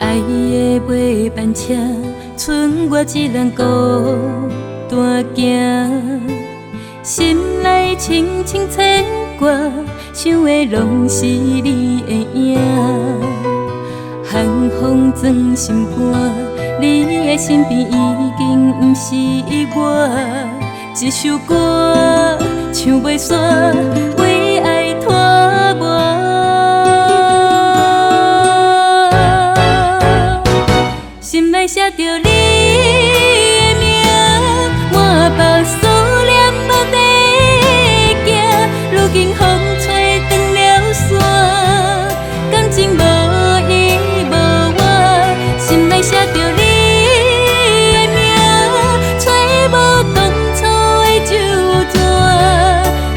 爱的尾班车，剩我一人孤单行。心内轻轻牵挂，想的拢是你的影。寒风钻心肝，你的身边已经不是我。一首歌唱袂煞，为爱拖磨。心内写着你的名，满腹思念无地行。如今风吹断了线，感情无依无我。心内写着你的名，找无当初的旧纸，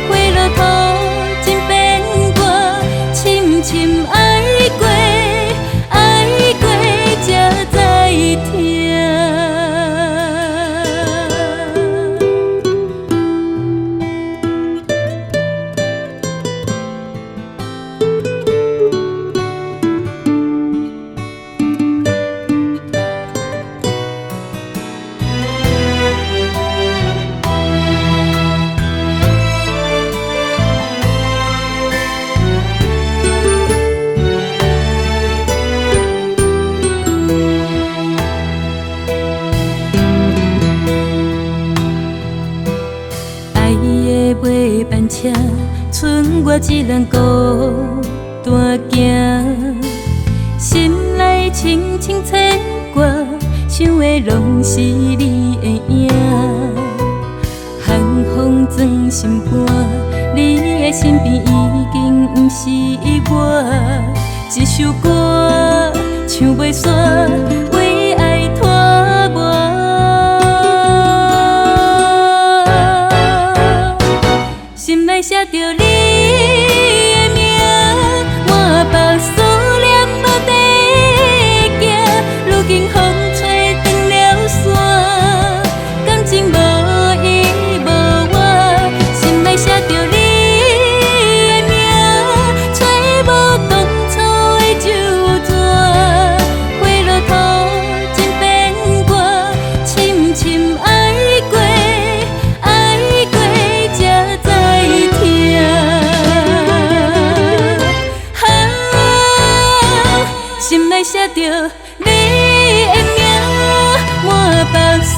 花落土真变卦，深深爱过，爱过才知。尾班车，剩我一人孤单行。心内轻轻牵挂，想的拢是你的影。寒风钻心肝，你的身边已经不是我。一首歌唱袂煞，为爱拖磨。心内写着你的名，满腹思念无地行。如今风吹断了线，感情无依无我。心内写着你的名，找无当初的旧纸，花落土真变卦，深深爱过，爱过才知。心内写着你的名，满腹思